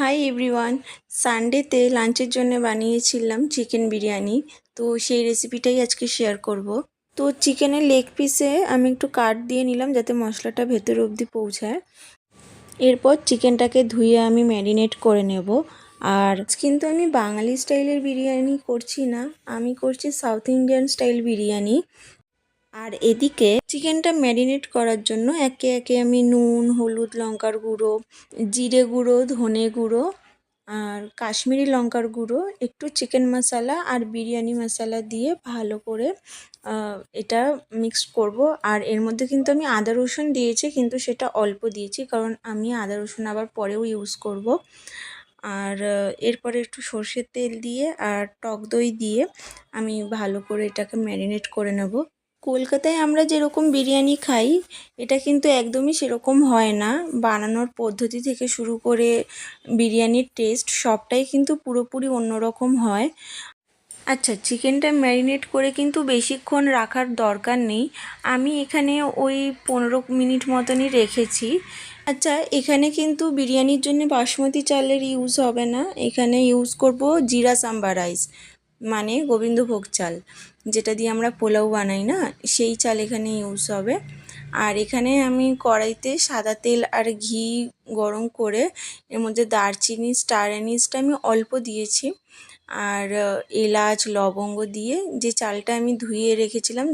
Hi everyone. সানডেতে লাঞ্চের জন্য বানিয়েছিলাম চিকেন বিরিয়ানি। তো সেই রেসিপিটাই আজকে শেয়ার করব। তো চিকেনের লেগ পিসে আমি একটু কাট দিয়ে নিলাম যাতে মশলাটা ভেতর অবধি পৌঁছায়। এরপর চিকেনটাকে ধুয়ে আমি ম্যারিনেট করে নেব। আর কিন্তু আমি বাঙালি স্টাইলের বিরিয়ানি করছি না, আমি করছি সাউথ ইন্ডিয়ান স্টাইল বিরিয়ানি। আর এদিকে চিকেনটা ম্যারিনেট করার জন্য একে একে আমি নুন, হলুদ, লঙ্কার গুঁড়ো, জিরে গুঁড়ো, ধনে গুঁড়ো আর কাশ্মীরি লঙ্কার গুঁড়ো, একটু চিকেন মশলা আর বিরিয়ানি মশলা দিয়ে ভালো করে এটা মিক্সড করব। আর এর মধ্যে কিন্তু আমি আদা রসুন দিয়েছি, কিন্তু সেটা অল্প দিয়েছি কারণ আমি আদা রসুন আবার পরেও ইউজ করব। আর এরপরে একটু সর্ষের তেল দিয়ে আর টক দই দিয়ে আমি ভালো করে এটাকে ম্যারিনেট করে নেব। কলকাতায় আমরা যেরকম বিরিয়ানি খাই এটা কিন্তু একদমই সেরকম হয় না। বানানোর পদ্ধতি থেকে শুরু করে বিরিয়ানির টেস্ট সবটাই কিন্তু পুরোপুরি অন্যরকম হয়। আচ্ছা, চিকেনটা ম্যারিনেট করে কিন্তু বেশিক্ষণ রাখার দরকার নেই। আমি এখানে ওই 15 মিনিট মতনই রেখেছি। আচ্ছা, এখানে কিন্তু বিরিয়ানির জন্য বাসমতি চালের ইউজ হবে না, এখানে ইউজ করব জিরা সাম্বা রাইস, মানে গোবিন্দভোগ চাল, যেটা দিয়ে আমরা পোলাও বানাই না, সেই চাল এখানে ইউজ হবে। আর এখানে আমি কড়াইতে সাদা তেল আর ঘি গরম করে এর মধ্যে দারচিনি, স্টার অ্যানিসটা আমি অল্প দিয়েছি, আর এলাচ, লবঙ্গ দিয়ে যে চালটা আমি ধুয়ে রেখেছিলাম,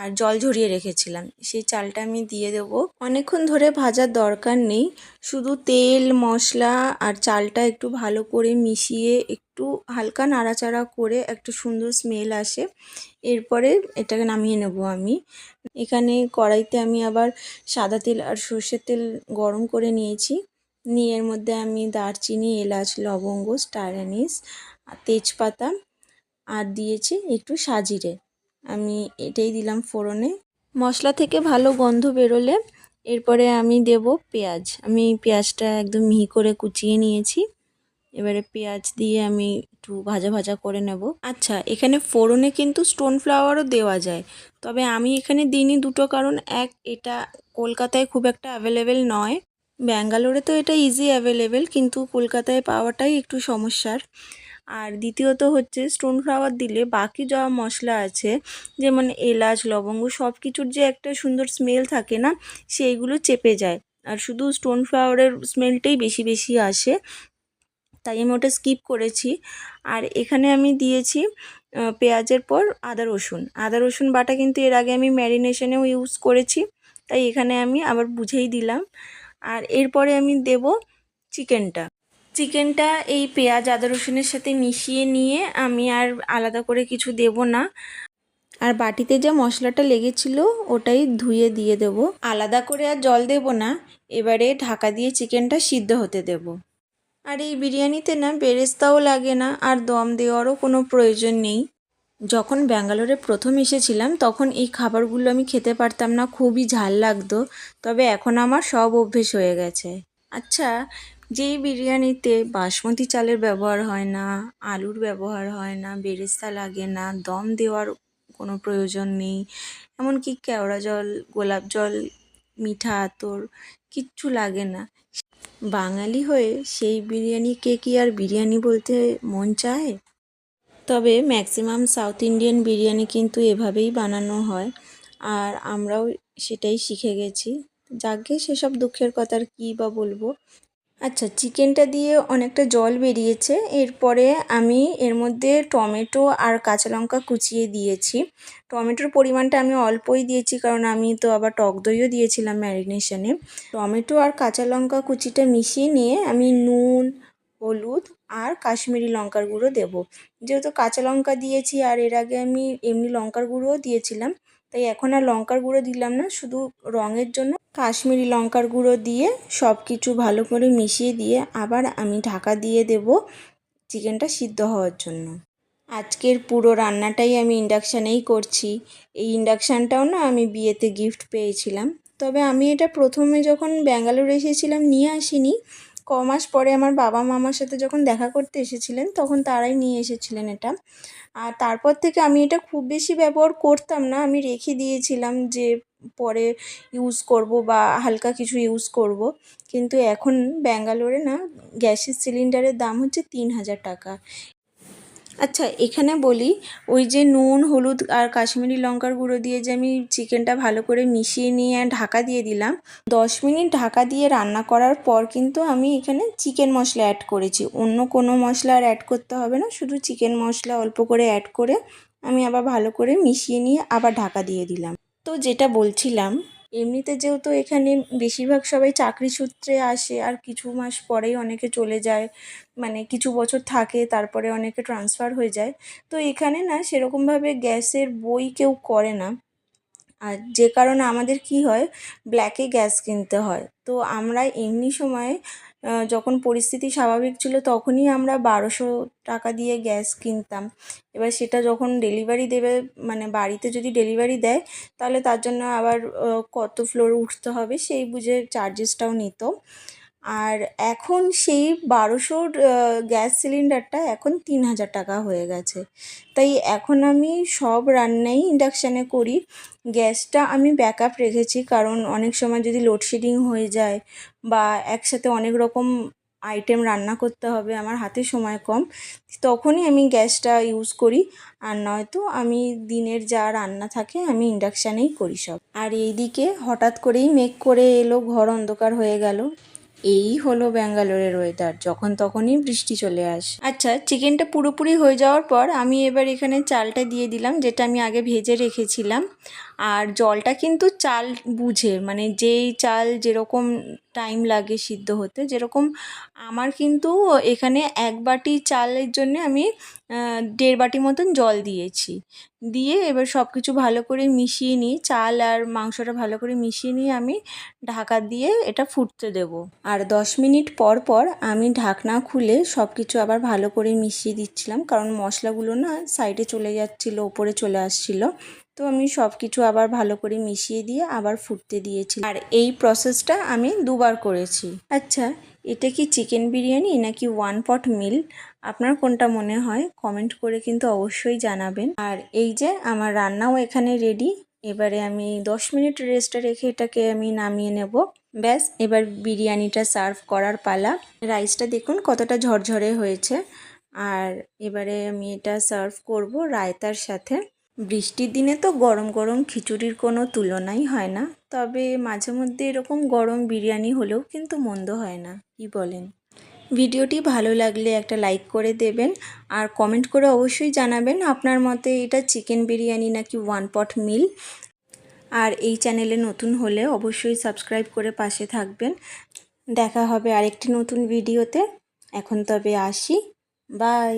আর জল ঝরিয়ে রেখেছিলাম, সেই চালটা আমি দিয়ে দেবো। অনেকক্ষণ ধরে ভাজার দরকার নেই, শুধু তেল, মশলা আর চালটা একটু ভালো করে মিশিয়ে একটু হালকা নাড়াচাড়া করে একটা সুন্দর স্মেল আসে, এরপরে এটাকে নামিয়ে নেব আমি। এখানে কড়াইতে আমি আবার সাদা তেল আর সর্ষের তেল গরম করে নিয়েছি, নিয়ে এর মধ্যে আমি দারচিনি, এলাচ, লবঙ্গ, স্টার অ্যানিস আর তেজপাতা আর দিয়েছি একটু সাজিরে, আমি এটাই দিলাম ফোড়নে। মশলা থেকে ভালো গন্ধ বেরোলে এরপরে আমি দেব পেঁয়াজ। আমি পেঁয়াজটা একদম মিহি করে কুচিয়ে নিয়েছি, এবারে পেঁয়াজ দিয়ে আমি একটু ভাজা ভাজা করে নেব। আচ্ছা, এখানে ফোড়নে কিন্তু স্টোন ফ্লাওয়ারও দেওয়া যায়, তবে আমি এখানে দিইনি দুটো কারণ, এক, এটা কলকাতায় খুব একটা অ্যাভেলেবেল নয়, ব্যাঙ্গালোরে তো এটা ইজি অ্যাভেলেবেল, কিন্তু কলকাতায় পাওয়াটাই একটু সমস্যার। আর দ্বিতীয়ত হচ্ছে স্টোন ফ্লাওয়ার দিলে বাকি যা মশলা আছে যেমন এলাচ, লবঙ্গ, সব কিছুর যে একটা সুন্দর স্মেল থাকে না, সেইগুলো চেপে যায়, আর শুধু স্টোন ফ্লাওয়ারের স্মেলটাই বেশি বেশি আসে, তাই আমি ওটা স্কিপ করেছি। আর এখানে আমি দিয়েছি পেঁয়াজের পর আদা রসুন বাটা, কিন্তু এর আগে আমি ম্যারিনেশনেও ইউজ করেছি, তাই এখানে আমি আবার বুঝেই দিলাম। আর এরপরে আমি দেব চিকেনটা এই পেঁয়াজ আদা রসুনের সাথে মিশিয়ে নিয়ে আমি আর আলাদা করে কিছু দেব না। আর বাটিতে যে মশলাটা লেগেছিল ওটাই ধুয়ে দিয়ে দেব, আলাদা করে আর জল দেব না। এবারে ঢাকা দিয়ে চিকেনটা সিদ্ধ হতে দেব। আর এই বিরিয়ানিতে না বেরেস্তাও লাগে না, আর দম দেওয়ারও কোনো প্রয়োজন নেই। যখন ব্যাঙ্গালোরে প্রথম এসেছিলাম তখন এই খাবারগুলো আমি খেতে পারতাম না, খুবই ঝাল লাগতো, তবে এখন আমার সব অভ্যেস হয়ে গেছে। আচ্ছা, যেই বিরিয়ানিতে বাসমতি চালের ব্যবহার হয় না, আলুর ব্যবহার হয় না, বেরেস্তা লাগে না, দম দেওয়ার কোনো প্রয়োজন নেই, এমনকি কেওড়া জল, গোলাপ জল, মিঠা আতর কিচ্ছু লাগে না, বাঙালি হয়ে সেই বিরিয়ানিকে কি আর বিরিয়ানি বলতে মন চায়? তবে ম্যাক্সিমাম সাউথ ইন্ডিয়ান বিরিয়ানি কিন্তু এভাবেই বানানো হয়, আর আমরাও সেটাই শিখে গেছি। যাকগে, সেসব দুঃখের কথা আর কী বা বলবো। আচ্ছা, চিকেনটা দিয়ে অনেকটা জল বেরিয়েছে, এরপরে আমি এর মধ্যে টমেটো আর কাঁচা লঙ্কা কুচিয়ে দিয়েছি। টমেটোর পরিমাণটা আমি অল্পই দিয়েছি কারণ আমি তো আবার টক দইও দিয়েছিলাম ম্যারিনেশনে। টমেটো আর কাঁচা লঙ্কা কুচিটা মিশিয়ে নিয়ে আমি নুন, হলুদ আর কাশ্মীরি লঙ্কার গুঁড়ো দেবো। যেহেতু কাঁচা লঙ্কা দিয়েছি আর এর আগে আমি এমনি লঙ্কার গুঁড়োও দিয়েছিলাম, তাই এখন আর লঙ্কার গুঁড়ো দিলাম না, শুধু রঙের জন্য কাশ্মীরি লঙ্কার গুঁড়ো দিয়ে সব কিছু ভালো করে মিশিয়ে দিয়ে আবার আমি ঢাকা দিয়ে দেব চিকেনটা সিদ্ধ হওয়ার জন্য। আজকের পুরো রান্নাটাই আমি ইন্ডাকশানেই করছি। এই ইন্ডাকশানটাও না আমি বিয়েতে গিফট পেয়েছিলাম, তবে আমি এটা প্রথমে যখন ব্যাঙ্গালোর এসেছিলাম নিয়ে আসিনি, কমাস পরে আমার বাবা মামার সাথে যখন দেখা করতে এসেছিলেন তখন তারাই নিয়ে এসেছিলেন এটা। আর তারপর থেকে আমি এটা খুব বেশি ব্যবহার করতাম না, আমি রেখে দিয়েছিলাম যে পরে ইউজ করব বা হালকা কিছু ইউজ করব। কিন্তু এখন ব্যাঙ্গালোরে না গ্যাসের সিলিন্ডারের দাম হচ্ছে 3,000 টাকা। আচ্ছা, এখানে বলি, ওই যে নুন, হলুদ আর কাশ্মীরি লঙ্কার গুঁড়ো দিয়ে যে আমি চিকেনটা ভালো করে মিশিয়ে নিয়ে ঢাকা দিয়ে দিলাম, 10 মিনিট ঢাকা দিয়ে রান্না করার পর কিন্তু আমি এখানে চিকেন মশলা অ্যাড করেছি। অন্য কোনো মশলা আর অ্যাড করতে হবে না, শুধু চিকেন মশলা অল্প করে অ্যাড করে আমি আবার ভালো করে মিশিয়ে নিয়ে আবার ঢাকা দিয়ে দিলাম। তো যেটা বলছিলাম, এমনিতে যেহেতু এখানে বেশিরভাগ সবাই চাকরি সূত্রে আসে আর কিছু মাস পরেই অনেকে চলে যায়, মানে কিছু বছর থাকে তারপরে অনেকে ট্রান্সফার হয়ে যায়। তো এখানে না সেরকমভাবে গ্যাসের বই কেউ করে না, আর যে কারণে আমাদের কি হয়, ব্ল্যাকে গ্যাস কিনতে হয়। তো আমরা এমনি সময়ে যখন পরিস্থিতি স্বাভাবিক ছিল তখনই আমরা 1200 টাকা দিয়ে গ্যাস কিনতাম। এবার সেটা যখন ডেলিভারি দেবে, মানে বাড়িতে যদি ডেলিভারি দেয়, তাহলে তার জন্য আবার কত ফ্লোর উঠতে হবে সেই বুঝে চার্জেসটাও নিত। আর এখন সেই 1200-র গ্যাস সিলিন্ডারটা এখন 3,000 টাকা হয়ে গেছে। তাই এখন আমি সব রান্নাই ইন্ডাকশানে করি। গ্যাসটা আমি ব্যাকআপ রেখেছি, কারণ অনেক সময় যদি লোডশেডিং হয়ে যায় বা একসাথে অনেক রকম আইটেম রান্না করতে হবে, আমার হাতে সময় কম, তখনই আমি গ্যাসটা ইউজ করি। আর নয়তো আমি দিনের যা রান্না থাকে আমি ইন্ডাকশানেই করি সব। আর এইদিকে হঠাৎ করেই মেঘ করে এলো, ঘর অন্ধকার হয়ে গেল। এই হলো ব্যাঙ্গালোরের ওয়েদার, যখন তখনই বৃষ্টি চলে আসে। আচ্ছা, চিকেনটা পুরোপুরি হয়ে যাওয়ার পর আমি এবার এখানে চালটা দিয়ে দিলাম, যেটা আমি আগে ভেজে রেখেছিলাম। আর জলটা কিন্তু চাল বুঝে, মানে যেই চাল যেরকম টাইম লাগে সিদ্ধ হতে, যেরকম আমার কিন্তু এখানে 1 বাটি চালের জন্যে আমি 1.5 বাটি মতন জল দিয়েছি। দিয়ে এবার সব কিছু ভালো করে মিশিয়ে নিই, চাল আর মাংসটা ভালো করে মিশিয়ে নিয়ে আমি ঢাকা দিয়ে এটা ফুটতে দেবো। আর 10 মিনিট পর পর আমি ঢাকনা খুলে সব কিছু আবার ভালো করে মিশিয়ে দিচ্ছিলাম, কারণ মশলাগুলো না সাইডে চলে যাচ্ছিলো, ওপরে চলে আসছিলো। তো আমি সব কিছু আবার ভালো করে মিশিয়ে দিয়ে আবার ফুটতে দিয়েছি। আর এই প্রসেসটা আমি 2বার করেছি। আচ্ছা, এটা কি চিকেন বিরিয়ানি নাকি 1 পট মিল? আপনার কোনটা মনে হয় কমেন্ট করে কিন্তু অবশ্যই জানাবেন। আর এই যে আমার রান্নাও এখানে রেডি। এবারে আমি 10 মিনিট রেস্টে রেখে এটাকে আমি নামিয়ে নেব। ব্যাস, এবার বিরিয়ানিটা সার্ভ করার পালা। রাইসটা দেখুন কতটা ঝরঝরে হয়েছে। আর এবারে আমি এটা সার্ভ করব রায়তার সাথে। বৃষ্টির দিনে তো গরম গরম খিচুড়ির কোনো তুলনাই হয় না, তবে মাঝে মধ্যে এরকম গরম বিরিয়ানি হলেও কিন্তু মন্দ হয় না, কি বলেন? ভিডিওটি ভালো লাগলে একটা লাইক করে দেবেন, আর কমেন্ট করে অবশ্যই জানাবেন আপনার মতে এটা চিকেন বিরিয়ানি নাকি 1 পট মিল। আর এই চ্যানেলে নতুন হলে অবশ্যই সাবস্ক্রাইব করে পাশে থাকবেন। দেখা হবে আরেকটি নতুন ভিডিওতে। এখন তবে আসি, বাই।